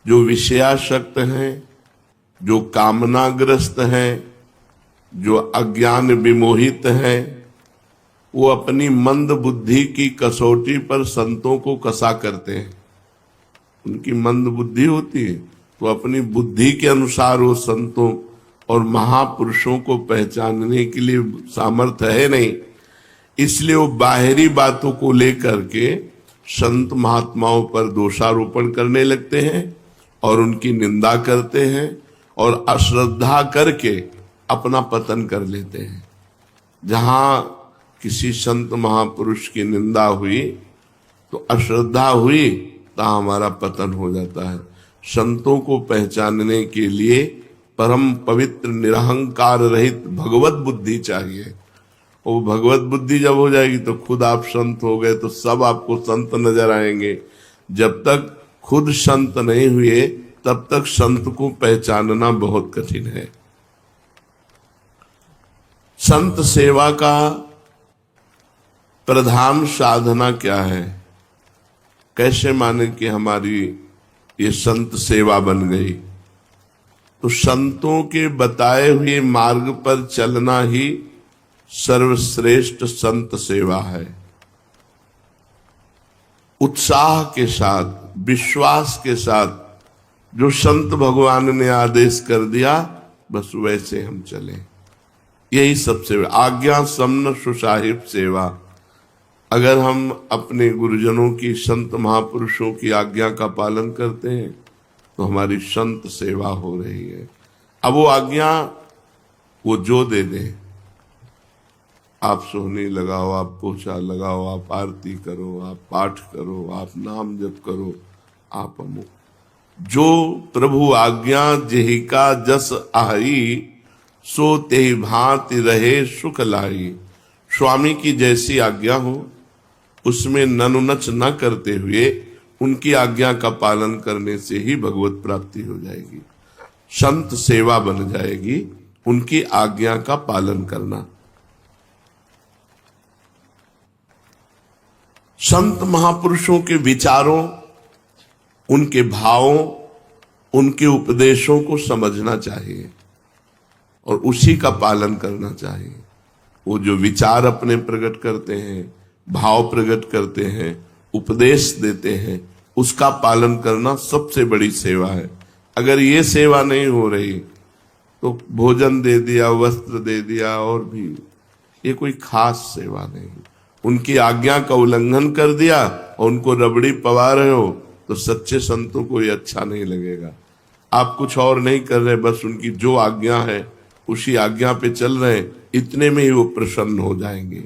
जो विषयासक्त हैं जो कामनाग्रस्त हैं, जो अज्ञान विमोहित हैं, वो अपनी मंद बुद्धि की कसौटी पर संतों को कसा करते हैं। उनकी मंद बुद्धि होती है तो अपनी बुद्धि के अनुसार वो संतों और महापुरुषों को पहचानने के लिए सामर्थ्य है नहीं, इसलिए वो बाहरी बातों को लेकर के संत महात्माओं पर दोषारोपण करने लगते हैं और उनकी निंदा करते हैं और अश्रद्धा करके अपना पतन कर लेते हैं। जहां किसी संत महापुरुष की निंदा हुई तो अश्रद्धा हुई, तहां हमारा पतन हो जाता है। संतों को पहचानने के लिए परम पवित्र निरहंकार रहित भगवत बुद्धि चाहिए। वो भगवत बुद्धि जब हो जाएगी तो खुद आप संत हो गए तो सब आपको संत नजर आएंगे। जब तक खुद संत नहीं हुए तब तक संत को पहचानना बहुत कठिन है। संत सेवा का प्रधान साधना क्या है? कैसे माने कि हमारी ये संत सेवा बन गई? तो संतों के बताए हुए मार्ग पर चलना ही सर्वश्रेष्ठ संत सेवा है। उत्साह के साथ, विश्वास के साथ जो संत भगवान ने आदेश कर दिया बस वैसे हम चले, यही सबसे आज्ञा समन सुसाहिब सेवा। अगर हम अपने गुरुजनों की, संत महापुरुषों की आज्ञा का पालन करते हैं तो हमारी संत सेवा हो रही है। अब वो आज्ञा वो जो दे दे, आप सोहनी लगाओ, आप पोछा लगाओ, आप आरती करो, आप पाठ करो, आप नाम जप करो, आप अमुक, जो प्रभु आज्ञा जेहि का जस आई, सो तेहि भांति रहे सुख लाई। स्वामी की जैसी आज्ञा हो उसमें ननुनच न करते हुए उनकी आज्ञा का पालन करने से ही भगवत प्राप्ति हो जाएगी, संत सेवा बन जाएगी, उनकी आज्ञा का पालन करना। संत महापुरुषों के विचारों, उनके भावों, उनके उपदेशों को समझना चाहिए और उसी का पालन करना चाहिए। वो जो विचार अपने प्रकट करते हैं, भाव प्रकट करते हैं, उपदेश देते हैं, उसका पालन करना सबसे बड़ी सेवा है। अगर ये सेवा नहीं हो रही तो भोजन दे दिया, वस्त्र दे दिया, और भी ये कोई खास सेवा नहीं। उनकी आज्ञा का उल्लंघन कर दिया और उनको रबड़ी पवा रहे हो तो सच्चे संतों को ये अच्छा नहीं लगेगा। आप कुछ और नहीं कर रहे, बस उनकी जो आज्ञा है उसी आज्ञा पे चल रहे हैं, इतने में ही वो प्रसन्न हो जाएंगे।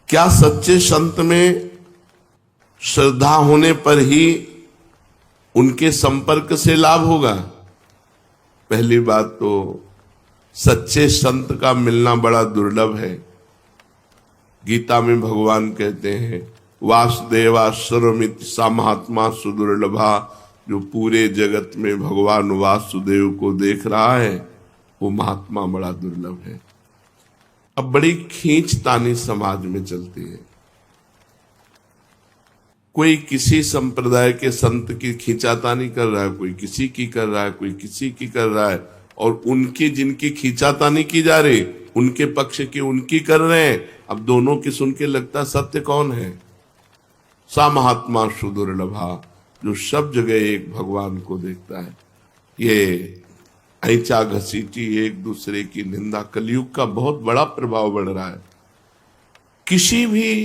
क्या सच्चे संत में श्रद्धा होने पर ही उनके संपर्क से लाभ होगा? पहली बात तो सच्चे संत का मिलना बड़ा दुर्लभ है। गीता में भगवान कहते हैं वासुदेवा सर्वमिति सा महात्मा सुदुर्लभा। जो पूरे जगत में भगवान वासुदेव को देख रहा है वो महात्मा बड़ा दुर्लभ है। अब बड़ी खींचतानी समाज में चलती है। कोई किसी संप्रदाय के संत की खींचातानी कर रहा है, कोई किसी की कर रहा है, कोई किसी की कर रहा है, और उनकी जिनकी खींचातानी की जा रही उनके पक्ष की उनकी कर रहे हैं। अब दोनों की सुन के लगता सत्य कौन है? सा महात्मा सुदुर्लभा, जो सब जगह एक भगवान को देखता है। ये ऐचा घसीटी, एक दूसरे की निंदा, कलयुग का बहुत बड़ा प्रभाव बढ़ रहा है। किसी भी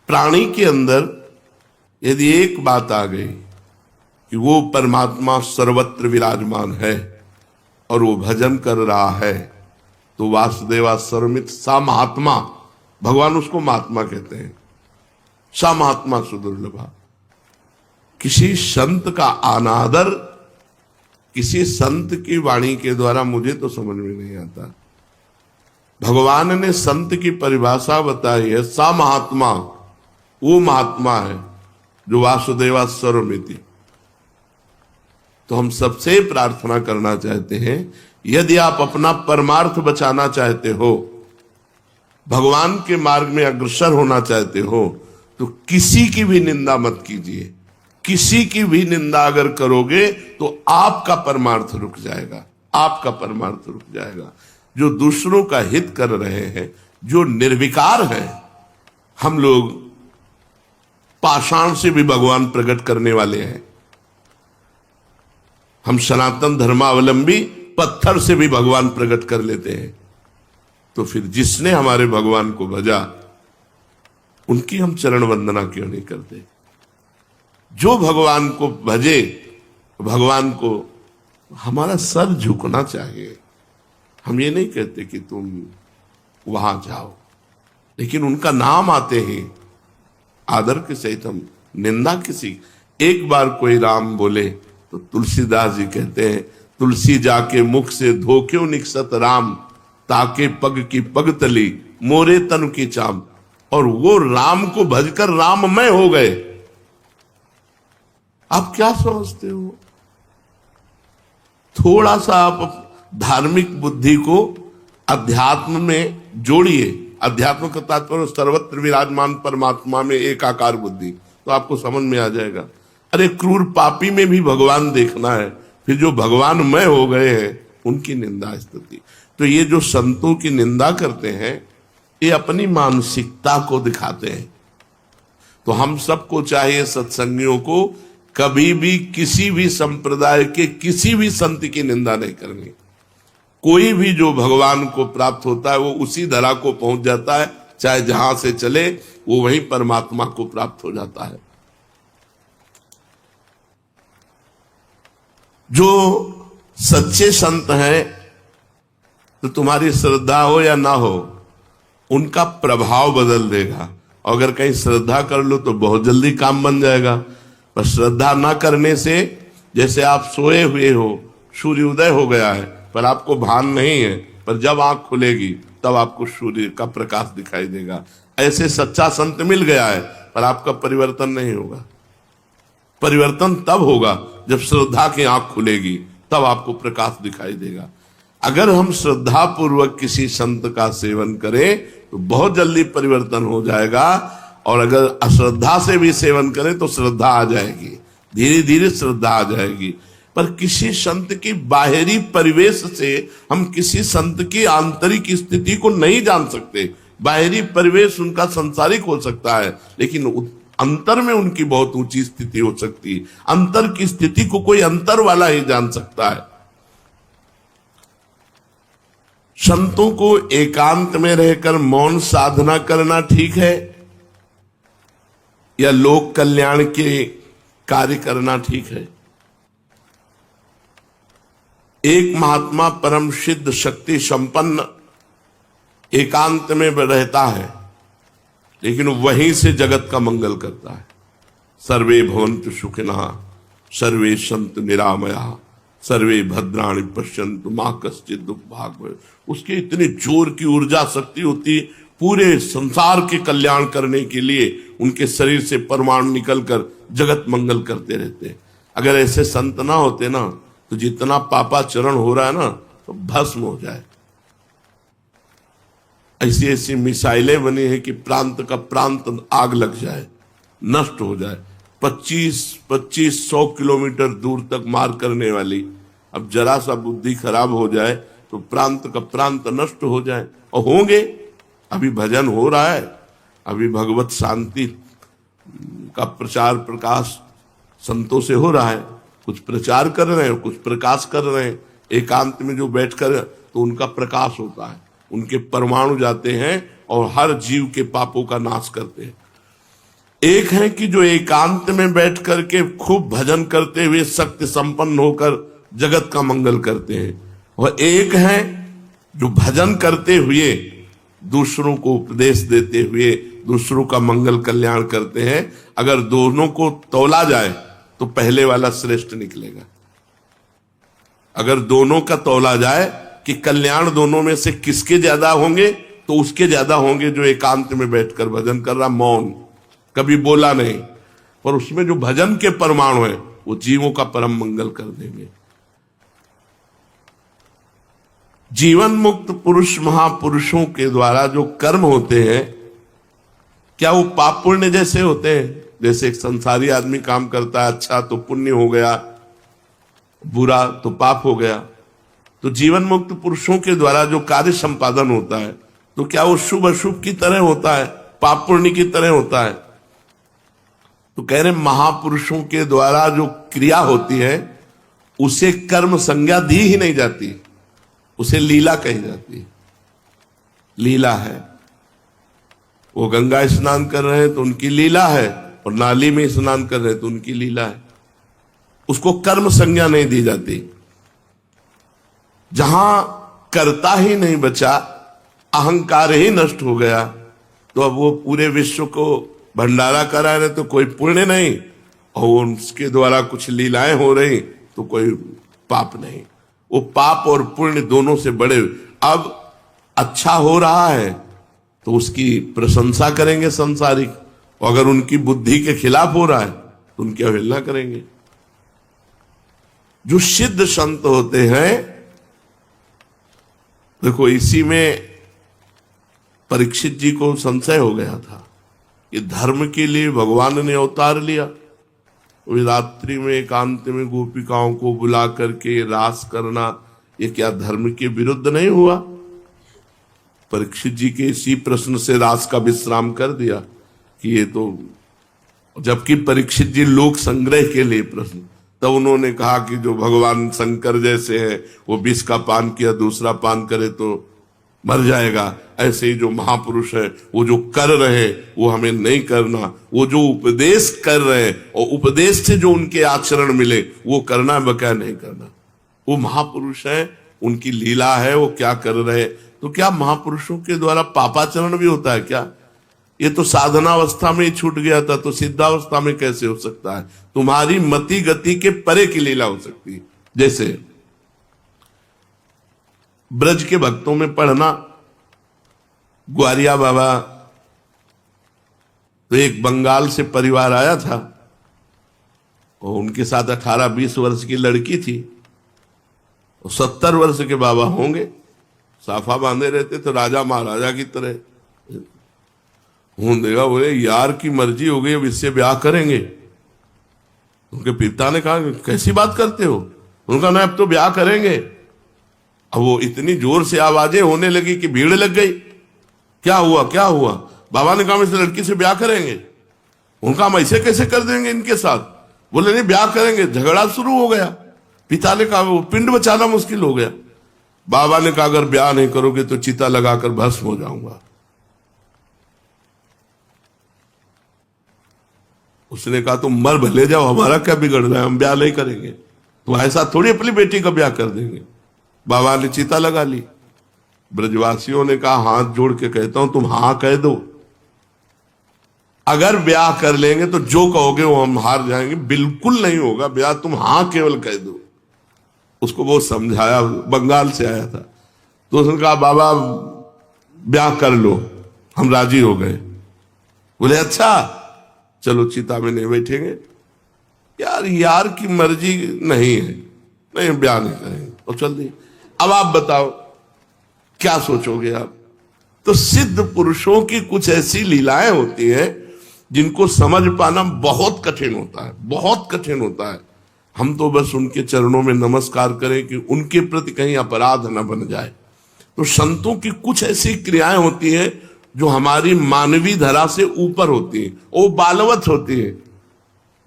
प्राणी के अंदर यदि एक बात आ गई कि वो परमात्मा सर्वत्र विराजमान है और वो भजन कर रहा है, तो वासुदेवा सर्वमित सा महात्मा, भगवान उसको महात्मा कहते हैं, सा महात्मा सुदुर्लभा। किसी संत का अनादर किसी संत की वाणी के द्वारा मुझे तो समझ में नहीं आता। भगवान ने संत की परिभाषा बताई है, सा महात्मा, वो महात्मा है जो वासुदेवा सर्वमिति। तो हम सबसे प्रार्थना करना चाहते हैं, यदि आप अपना परमार्थ बचाना चाहते हो, भगवान के मार्ग में अग्रसर होना चाहते हो, तो किसी की भी निंदा मत कीजिए। किसी की भी निंदा अगर करोगे तो आपका परमार्थ रुक जाएगा, आपका परमार्थ रुक जाएगा। जो दूसरों का हित कर रहे हैं, जो निर्विकार हैं, हम लोग पाषाण से भी भगवान प्रकट करने वाले हैं। हम सनातन धर्मावलंबी पत्थर से भी भगवान प्रकट कर लेते हैं। तो फिर जिसने हमारे भगवान को भजा, उनकी हम चरण वंदना क्यों नहीं करते? जो भगवान को भजे, भगवान को हमारा सर झुकना चाहिए। हम ये नहीं कहते कि तुम वहां जाओ, लेकिन उनका नाम आते ही आदर के सहित हम निंदा किसी। एक बार कोई राम बोले तो तुलसीदास जी कहते हैं, तुलसी जाके मुख से धोख्यो निकसत राम, ताके पग की पग तली मोरे तन की चाम। और वो राम को भजकर राममय हो गए। आप क्या समझते हो? थोड़ा सा आप धार्मिक बुद्धि को अध्यात्म में जोड़िए। अध्यात्म का तात्पर्य सर्वत्र विराजमान परमात्मा में एकाकार बुद्धि, तो आपको समझ में आ जाएगा। अरे क्रूर पापी में भी भगवान देखना है, फिर जो भगवानमय हो गए हैं उनकी निंदा स्तुति। तो ये जो संतों की निंदा करते हैं, ये अपनी मानसिकता को दिखाते हैं। तो हम सबको चाहिए, सत्संगियों को, कभी भी किसी भी संप्रदाय के किसी भी संत की निंदा नहीं करनी। कोई भी जो भगवान को प्राप्त होता है वो उसी धरा को पहुंच जाता है, चाहे जहां से चले वो वहीं परमात्मा को प्राप्त हो जाता है। जो सच्चे संत हैं, तो तुम्हारी श्रद्धा हो या ना हो, उनका प्रभाव बदल देगा। और अगर कहीं श्रद्धा कर लो तो बहुत जल्दी काम बन जाएगा। पर श्रद्धा ना करने से, जैसे आप सोए हुए हो, सूर्य उदय हो गया है पर आपको भान नहीं है, पर जब आंख खुलेगी तब आपको सूर्य का प्रकाश दिखाई देगा। ऐसे सच्चा संत मिल गया है पर आपका परिवर्तन नहीं होगा। परिवर्तन तब होगा जब श्रद्धा की आंख खुलेगी, तब आपको प्रकाश दिखाई देगा। अगर हम श्रद्धा पूर्वक किसी संत का सेवन करें तो बहुत जल्दी परिवर्तन हो जाएगा। और अगर अश्रद्धा से भी सेवन करें तो श्रद्धा आ जाएगी, धीरे धीरे श्रद्धा आ जाएगी। पर किसी संत की बाहरी परिवेश से हम किसी संत की आंतरिक स्थिति को नहीं जान सकते। बाहरी परिवेश उनका संसारिक हो सकता है, लेकिन अंतर में उनकी बहुत ऊंची स्थिति हो सकती है। अंतर की स्थिति को कोई अंतर वाला ही जान सकता है। संतों को एकांत में रहकर मौन साधना करना ठीक है या लोक कल्याण के कार्य करना ठीक है? एक महात्मा परम सिद्ध शक्ति संपन्न एकांत में रहता है, लेकिन वहीं से जगत का मंगल करता है। सर्वे भवन्तु सुखिनः, सर्वे सन्तु निरामयाः, सर्वे भद्राणि पश्यन्तु मा कश्चित् दुःखभाग् भवेत्। उसके इतनी जोर की ऊर्जा शक्ति होती, पूरे संसार के कल्याण करने के लिए उनके शरीर से परमाणु निकलकर जगत मंगल करते रहते हैं। अगर ऐसे संत ना होते ना, तो जितना पापाचरण हो रहा है ना, तो भस्म हो जाए। ऐसी ऐसी मिसाइलें बनी है कि प्रांत का प्रांत आग लग जाए, नष्ट हो जाए। 2500 किलोमीटर दूर तक मार करने वाली, अब जरा सा बुद्धि खराब हो जाए तो प्रांत का प्रांत नष्ट हो जाए। और होंगे, अभी भजन हो रहा है, अभी भगवत शांति का प्रचार प्रकाश संतों से हो रहा है। कुछ प्रचार कर रहे हैं, कुछ प्रकाश कर रहे हैं। एकांत में जो बैठकर तो उनका प्रकाश होता है, उनके परमाणु जाते हैं और हर जीव के पापों का नाश करते हैं। एक है कि जो एकांत में बैठ करके खूब भजन करते हुए शक्ति संपन्न होकर जगत का मंगल करते हैं, और एक है जो भजन करते हुए दूसरों को उपदेश देते हुए दूसरों का मंगल कल्याण करते हैं। अगर दोनों को तौला जाए तो पहले वाला श्रेष्ठ निकलेगा। अगर दोनों का तौला जाए कि कल्याण दोनों में से किसके ज्यादा होंगे, तो उसके ज्यादा होंगे जो एकांत में बैठकर भजन कर रहा, मौन, कभी बोला नहीं, पर उसमें जो भजन के परमाणु है वो जीवों का परम मंगल कर देंगे। जीवन मुक्त पुरुष महापुरुषों के द्वारा जो कर्म होते हैं, क्या वो पाप पुण्य जैसे होते हैं? जैसे एक संसारी आदमी काम करता है, अच्छा तो पुण्य हो गया, बुरा तो पाप हो गया। तो जीवन मुक्त पुरुषों के द्वारा जो कार्य संपादन होता है, तो क्या वो शुभ अशुभ की तरह होता है, पाप पुण्य की तरह होता है? तो कह रहे महापुरुषों के द्वारा जो क्रिया होती है उसे कर्म संज्ञा दी ही नहीं जाती, उसे लीला कही जाती है। लीला है, वो गंगा स्नान कर रहे हैं तो उनकी लीला है, और नाली में स्नान कर रहे हैं तो उनकी लीला है, उसको कर्म संज्ञा नहीं दी जाती। जहां कर्ता ही नहीं बचा, अहंकार ही नष्ट हो गया, तो अब वो पूरे विश्व को भंडारा करा रहे तो कोई पुण्य नहीं, और उसके द्वारा कुछ लीलाएं हो रही तो कोई पाप नहीं। वो पाप और पुण्य दोनों से बड़े। अब अच्छा हो रहा है तो उसकी प्रशंसा करेंगे संसारिक, और अगर उनकी बुद्धि के खिलाफ हो रहा है तो उनकी अवहेलना करेंगे। जो सिद्ध संत होते हैं, देखो इसी में परीक्षित जी को संशय हो गया था कि धर्म के लिए भगवान ने अवतार लिया। वे रात्रि में एकांत में गोपिकाओं को बुला करके रास करना, ये क्या धर्म के विरुद्ध नहीं हुआ? परीक्षित जी के इसी प्रश्न से रास का विश्राम कर दिया कि ये तो, जबकि परीक्षित जी लोक संग्रह के लिए प्रश्न, तब उन्होंने कहा कि जो भगवान शंकर जैसे हैं वो विष का पान किया, दूसरा पान करे तो मर जाएगा, ऐसे ही जो महापुरुष है वो जो कर रहे वो हमें नहीं करना, वो जो उपदेश कर रहे हैं और उपदेश से जो उनके आचरण मिले वो करना है, बकाया नहीं करना। वो महापुरुष है, उनकी लीला है, वो क्या कर रहे। तो क्या महापुरुषों के द्वारा पापाचरण भी होता है क्या? ये तो साधनावस्था में ही छूट गया था, तो सिद्धावस्था में कैसे हो सकता है? तुम्हारी मति गति के परे की लीला हो सकती है। जैसे ब्रज के भक्तों में पढ़ना, ग्वारिया बाबा, तो एक बंगाल से परिवार आया था और उनके साथ 18-20 वर्ष की लड़की थी, और 70 वर्ष के बाबा होंगे, साफा बांधे रहते तो राजा महाराजा की तरह। देगा बोले यार की मर्जी हो गई, अब इससे ब्याह करेंगे। उनके पिता ने कहा कैसी बात करते हो? उनका ना अब तो ब्याह करेंगे। अब वो इतनी जोर से आवाजें होने लगी कि भीड़ लग गई। क्या हुआ क्या हुआ? बाबा ने कहा हम इस लड़की से ब्याह करेंगे। उनका हम ऐसे कैसे कर देंगे इनके साथ? बोले नहीं ब्याह करेंगे। झगड़ा शुरू हो गया। पिता ने कहा वो पिंड बचाना मुश्किल हो गया। बाबा ने कहा अगर ब्याह नहीं करोगे तो चिता लगाकर भस्म हो जाऊंगा। उसने कहा तुम मर भले जाओ, हमारा क्या बिगड़ रहा है, हम ब्याह नहीं करेंगे। तो ऐसा थोड़ी अपनी बेटी का ब्याह कर देंगे। बाबा ने चिता लगा ली। ब्रजवासियों ने कहा हाथ जोड़ के कहता हूं तुम हाँ कह दो, अगर ब्याह कर लेंगे तो जो कहोगे वो हम हार जाएंगे। बिल्कुल नहीं होगा ब्याह, तुम हाँ केवल कह दो। उसको बहुत समझाया, बंगाल से आया था। तो उसने कहा बाबा ब्याह कर लो, हम राजी हो गए। बोले अच्छा चलो चिता में नहीं बैठेंगे। यार की मर्जी नहीं है, नहीं ब्याह नहीं करेंगे। और चल दी। अब आप बताओ क्या सोचोगे आप? तो सिद्ध पुरुषों की कुछ ऐसी लीलाएं होती हैं जिनको समझ पाना बहुत कठिन होता है, बहुत कठिन होता है। हम तो बस उनके चरणों में नमस्कार करें कि उनके प्रति कहीं अपराध न बन जाए। तो संतों की कुछ ऐसी क्रियाएं होती हैं जो हमारी मानवीय धरा से ऊपर होती है, वो बालवत होती है,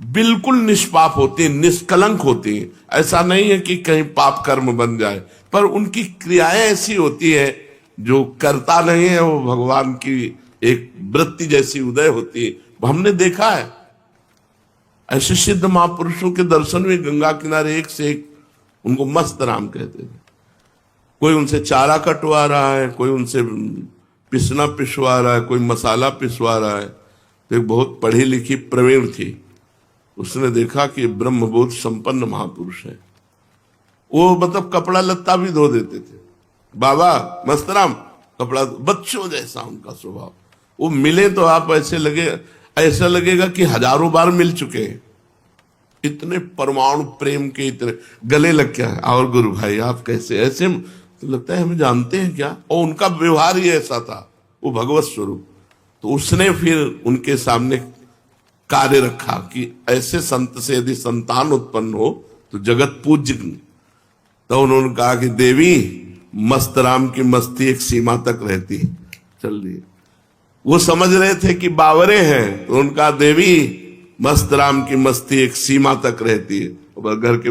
बिल्कुल निष्पाप होती है, निष्कलंक होती है। ऐसा नहीं है कि कहीं पाप कर्म बन जाए, पर उनकी क्रियाएं ऐसी होती है जो करता नहीं है, वो भगवान की एक वृत्ति जैसी उदय होती है। हमने देखा है ऐसे सिद्ध महापुरुषों के दर्शन में गंगा किनारे एक से एक उनको मस्त राम कहते थे। कोई उनसे चारा कटवा रहा है, कोई उनसे पिसना पिसवा रहा है, कोई मसाला पिसवा रहा है। तो एक बहुत पढ़ी लिखी प्रवीण थी, उसने देखा कि ब्रह्मबोध संपन्न महापुरुष है। वो मतलब कपड़ा लत्ता भी धो देते थे। बाबा मस्तराम कपड़ा, बच्चों जैसा उनका स्वभाव। वो मिले तो आप ऐसा लगेगा कि हजारों बार मिल चुके हैं। इतने परमाणु प्रेम के, इतने गले लग क्या है। और गुरु भाई आप कैसे? ऐसे तो लगता है हमें जानते हैं क्या। और उनका व्यवहार ही ऐसा था, वो भगवत स्वरूप। तो उसने फिर उनके सामने कार्य रखा कि ऐसे संत से यदि संतान उत्पन्न हो तो जगत पूज्य। तो उन्होंने कहा कि देवी मस्त राम की मस्ती एक सीमा तक रहती है, चल रही। वो समझ रहे थे कि बावरे हैं, तो उनका देवी मस्त राम की मस्ती एक सीमा तक रहती है। घर के